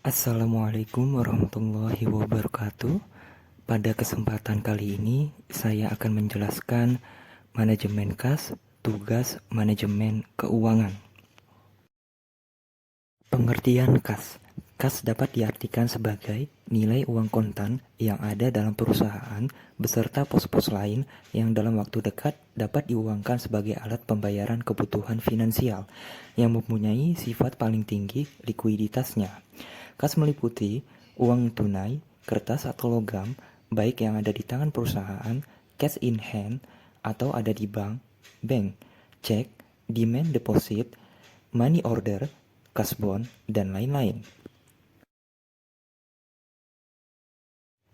Assalamualaikum warahmatullahi wabarakatuh. Pada kesempatan kali ini, saya akan menjelaskan manajemen kas, tugas manajemen keuangan. Pengertian kas. Kas dapat diartikan sebagai nilai uang kontan yang ada dalam perusahaan beserta pos-pos lain yang dalam waktu dekat dapat diuangkan sebagai alat pembayaran kebutuhan finansial yang mempunyai sifat paling tinggi likuiditasnya. Kas meliputi uang tunai, kertas atau logam, baik yang ada di tangan perusahaan, cash in hand, atau ada di bank, cek, demand deposit, money order, kas bond, dan lain-lain.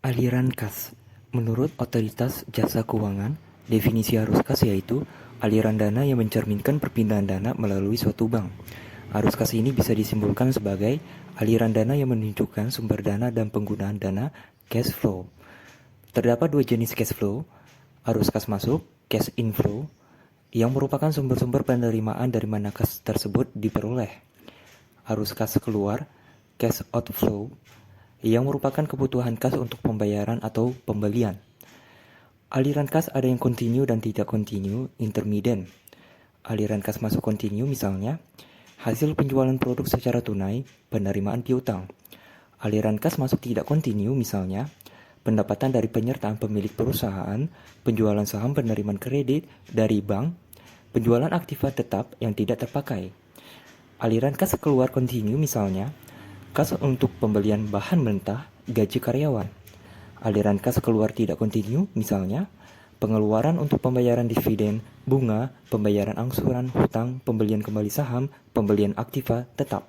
Aliran kas. Menurut Otoritas Jasa Keuangan, definisi arus kas yaitu aliran dana yang mencerminkan perpindahan dana melalui suatu bank. Arus kas ini bisa disimpulkan sebagai aliran dana yang menunjukkan sumber dana dan penggunaan dana cash flow. Terdapat dua jenis cash flow, arus kas masuk, cash inflow, yang merupakan sumber-sumber penerimaan dari mana kas tersebut diperoleh. Arus kas keluar, cash outflow, yang merupakan kebutuhan kas untuk pembayaran atau pembelian. Aliran kas ada yang kontinu dan tidak kontinu, intermittent. Aliran kas masuk kontinu misalnya, hasil penjualan produk secara tunai, penerimaan piutang. Aliran kas masuk tidak kontinu misalnya, pendapatan dari penyertaan pemilik perusahaan, penjualan saham penerimaan kredit dari bank, penjualan aktiva tetap yang tidak terpakai. Aliran kas keluar kontinu misalnya, kas untuk pembelian bahan mentah, gaji karyawan. Aliran kas keluar tidak kontinu, misalnya pengeluaran untuk pembayaran dividen, bunga, pembayaran angsuran, hutang, pembelian kembali saham, pembelian aktiva tetap.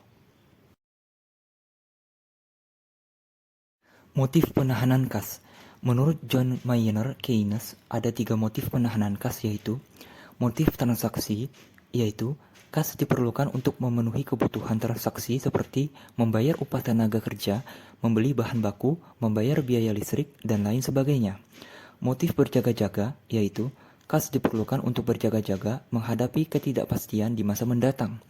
Motif penahanan kas. Menurut John Maynard Keynes, ada 3 motif penahanan kas, yaitu motif transaksi, yaitu kas diperlukan untuk memenuhi kebutuhan transaksi seperti membayar upah tenaga kerja, membeli bahan baku, membayar biaya listrik, dan lain sebagainya. Motif berjaga-jaga, yaitu kas diperlukan untuk berjaga-jaga menghadapi ketidakpastian di masa mendatang.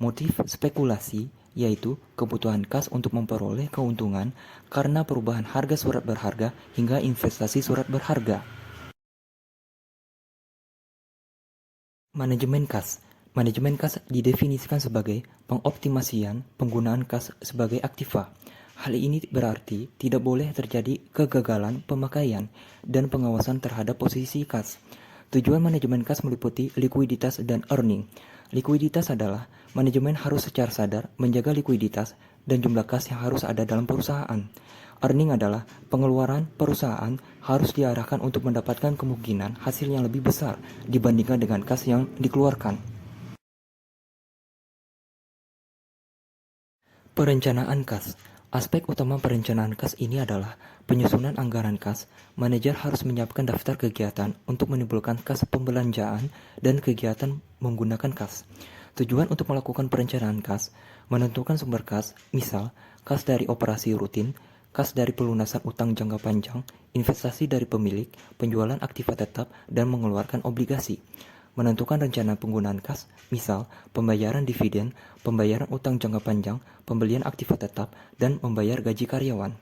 Motif spekulasi, yaitu kebutuhan kas untuk memperoleh keuntungan karena perubahan harga surat berharga hingga investasi surat berharga. Manajemen kas. Manajemen kas didefinisikan sebagai pengoptimasian penggunaan kas sebagai aktiva. Hal ini berarti tidak boleh terjadi kegagalan pemakaian dan pengawasan terhadap posisi kas. Tujuan manajemen kas meliputi likuiditas dan earning. Likuiditas adalah manajemen harus secara sadar menjaga likuiditas dan jumlah kas yang harus ada dalam perusahaan. Earning adalah pengeluaran perusahaan harus diarahkan untuk mendapatkan kemungkinan hasil yang lebih besar dibandingkan dengan kas yang dikeluarkan. Perencanaan kas. Aspek utama perencanaan kas ini adalah penyusunan anggaran kas. Manajer harus menyiapkan daftar kegiatan untuk menimbulkan kas pembelanjaan dan kegiatan menggunakan kas. Tujuan untuk melakukan perencanaan kas, menentukan sumber kas, misal kas dari operasi rutin, kas dari pelunasan utang jangka panjang, investasi dari pemilik, penjualan aktiva tetap, dan mengeluarkan obligasi. Menentukan rencana penggunaan kas, misal pembayaran dividen, pembayaran utang jangka panjang, pembelian aktiva tetap, dan membayar gaji karyawan.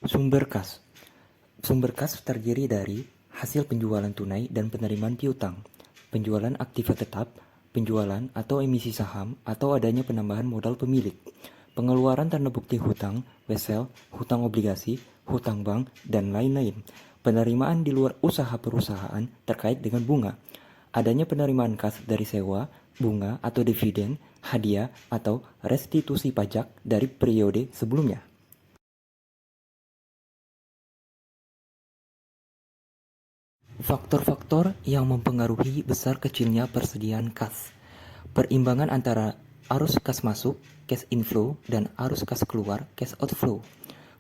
Sumber kas. Sumber kas terdiri dari hasil penjualan tunai dan penerimaan piutang, penjualan aktiva tetap, penjualan atau emisi saham, atau adanya penambahan modal pemilik, pengeluaran tanda bukti hutang, wesel, hutang obligasi, hutang bank, dan lain-lain. Penerimaan di luar usaha perusahaan terkait dengan bunga. Adanya penerimaan kas dari sewa, bunga atau dividen, hadiah, atau restitusi pajak dari periode sebelumnya. Faktor-faktor yang mempengaruhi besar kecilnya persediaan kas. Perimbangan antara arus kas masuk, cash inflow, dan arus kas keluar, cash outflow.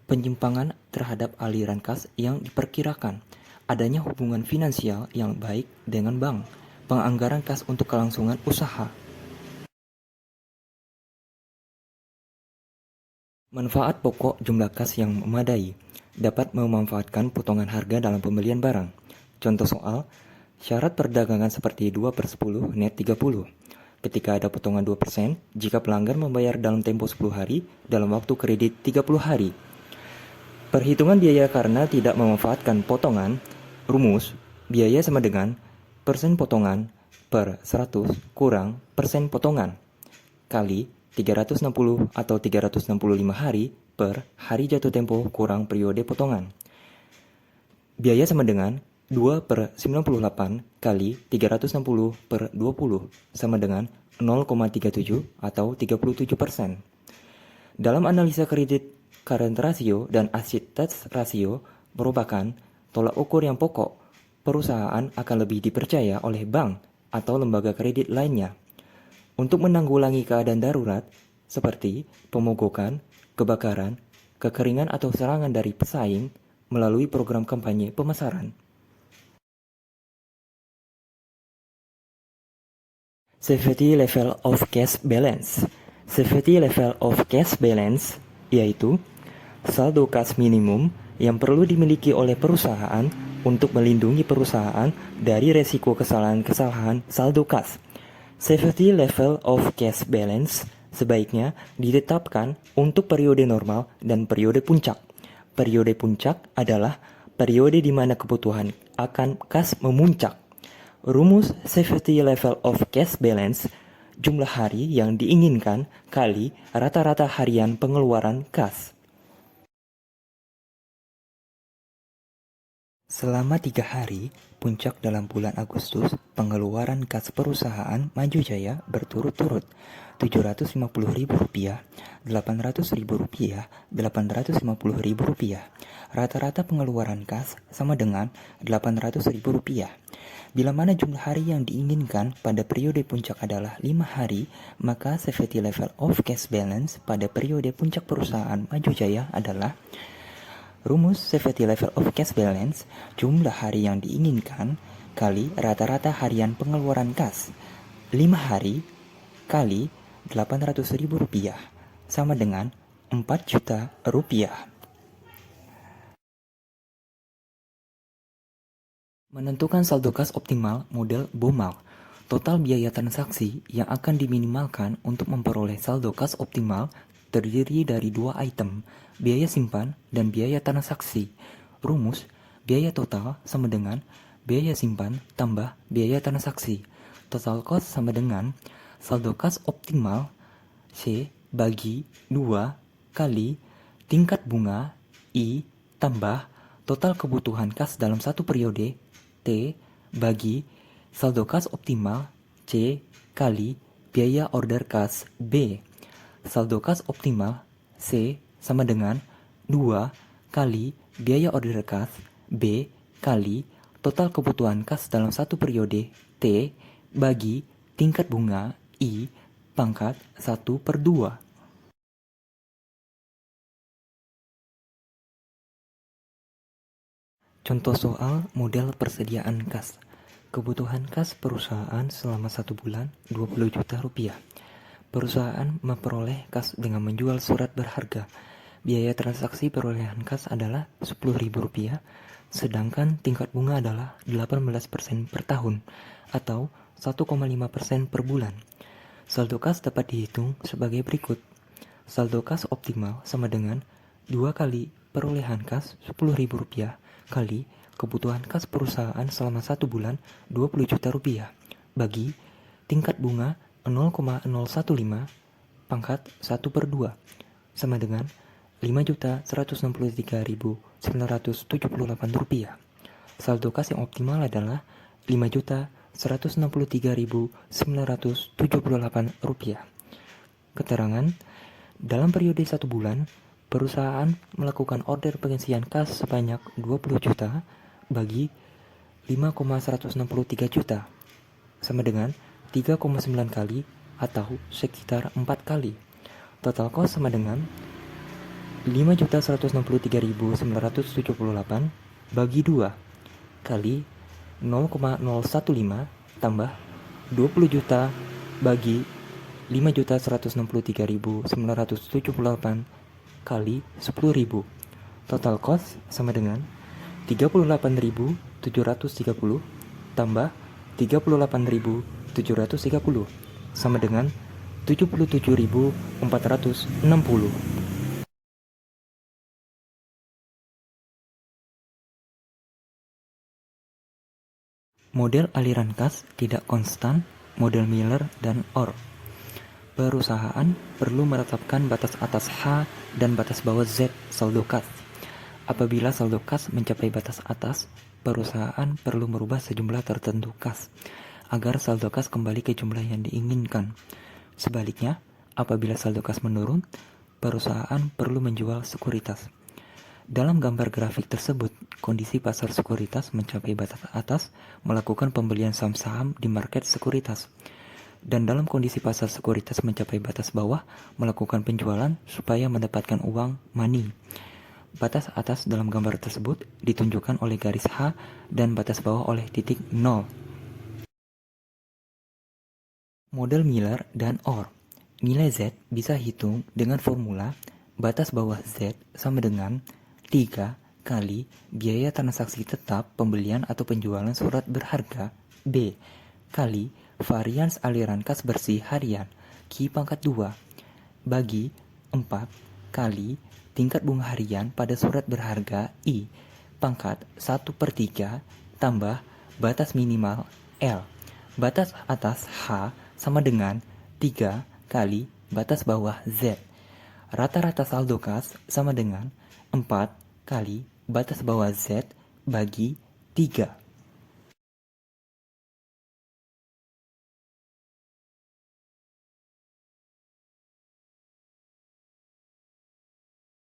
Penyimpangan terhadap aliran kas yang diperkirakan, adanya hubungan finansial yang baik dengan bank, penganggaran kas untuk kelangsungan usaha. Manfaat pokok jumlah kas yang memadai, dapat memanfaatkan potongan harga dalam pembelian barang. Contoh soal, syarat perdagangan seperti 2/10 net 30. ketika ada potongan 2% jika pelanggan membayar dalam tempo 10 hari dalam waktu kredit 30 hari. Perhitungan biaya karena tidak memanfaatkan potongan. Rumus, biaya sama dengan persen potongan per 100 kurang persen potongan kali 360 atau 365 hari per hari jatuh tempo kurang periode potongan. Biaya sama dengan 2 per 98 kali 360 per 20 sama dengan 0,37 atau 37%. Dalam analisa kredit, current ratio dan asset ratio merupakan tolak ukur yang pokok. Perusahaan akan lebih dipercaya oleh bank atau lembaga kredit lainnya untuk menanggulangi keadaan darurat seperti pemogokan, kebakaran, kekeringan atau serangan dari pesaing melalui program kampanye pemasaran. Safety level of cash balance. Safety level of cash balance yaitu saldo kas minimum yang perlu dimiliki oleh perusahaan untuk melindungi perusahaan dari resiko kesalahan-kesalahan saldo kas. Safety level of cash balance sebaiknya ditetapkan untuk periode normal dan periode puncak. Periode puncak adalah periode di mana kebutuhan akan kas memuncak. Rumus safety level of cash balance, jumlah hari yang diinginkan kali rata-rata harian pengeluaran kas. Selama 3 hari, puncak dalam bulan Agustus, pengeluaran kas perusahaan Maju Jaya berturut-turut Rp750.000, Rp800.000, Rp850.000. Rata-rata pengeluaran kas sama dengan Rp800.000. Bila mana jumlah hari yang diinginkan pada periode puncak adalah 5 hari, maka safety level of cash balance pada periode puncak perusahaan Maju Jaya adalah rumus safety level of cash balance, jumlah hari yang diinginkan kali rata-rata harian pengeluaran kas. 5 hari kali Rp800.000 sama dengan Rp4 juta. Menentukan saldo kas optimal model Baumol. Total biaya transaksi yang akan diminimalkan untuk memperoleh saldo kas optimal terdiri dari 2 item, biaya simpan dan biaya transaksi. Rumus, biaya total sama dengan biaya simpan tambah biaya transaksi. Total cost sama dengan saldo kas optimal C bagi 2 kali tingkat bunga I tambah total kebutuhan kas dalam satu periode T bagi saldo kas optimal C kali biaya order kas B. Saldo kas optimal C sama dengan 2 kali biaya order kas B kali total kebutuhan kas dalam satu periode T bagi tingkat bunga I pangkat 1/2. Contoh soal model persediaan kas. Kebutuhan kas perusahaan selama 1 bulan Rp20 juta. Perusahaan memperoleh kas dengan menjual surat berharga. Biaya transaksi perolehan kas adalah Rp10.000, sedangkan tingkat bunga adalah 18% per tahun atau 1,5% per bulan. Saldo kas dapat dihitung sebagai berikut. Saldo kas optimal sama dengan 2 kali perolehan kas Rp10.000 kali kebutuhan kas perusahaan selama 1 bulan Rp20 juta bagi tingkat bunga 0,015 pangkat 1/2 sama dengan Rp5.163.978. Saldo kas yang optimal adalah Rp5.163.978. Keterangan, dalam periode 1 bulan, perusahaan melakukan order pengisian kas sebanyak 20 juta bagi 5,163 juta, sama dengan 3,9 kali atau sekitar 4 kali. Total cost sama dengan 5.163.978 bagi 2 kali 0,015 tambah 20 juta bagi 5.163.978 kali 10.000. Total cost sama dengan 38.730 tambah 38.730 sama dengan 77.460. Model aliran kas tidak konstan, model Miller dan Orr. Perusahaan perlu menetapkan batas atas H dan batas bawah Z saldo kas. Apabila saldo kas mencapai batas atas, perusahaan perlu merubah sejumlah tertentu kas agar saldo kas kembali ke jumlah yang diinginkan. Sebaliknya, apabila saldo kas menurun, perusahaan perlu menjual sekuritas. Dalam gambar grafik tersebut, kondisi pasar sekuritas mencapai batas atas melakukan pembelian saham-saham di market sekuritas. Dan dalam kondisi pasar sekuritas mencapai batas bawah melakukan penjualan supaya mendapatkan uang money. Batas atas dalam gambar tersebut ditunjukkan oleh garis H dan batas bawah oleh titik 0. Model Miller dan Orr. Nilai Z bisa hitung dengan formula batas bawah Z sama dengan 3 kali biaya transaksi tetap pembelian atau penjualan surat berharga B kali varians aliran kas bersih harian Q pangkat 2 bagi 4 kali tingkat bunga harian pada surat berharga I pangkat 1/3 tambah batas minimal L. Batas atas H sama dengan 3 kali batas bawah Z. Rata-rata saldo kas sama dengan 4 kali batas bawah Z bagi 3.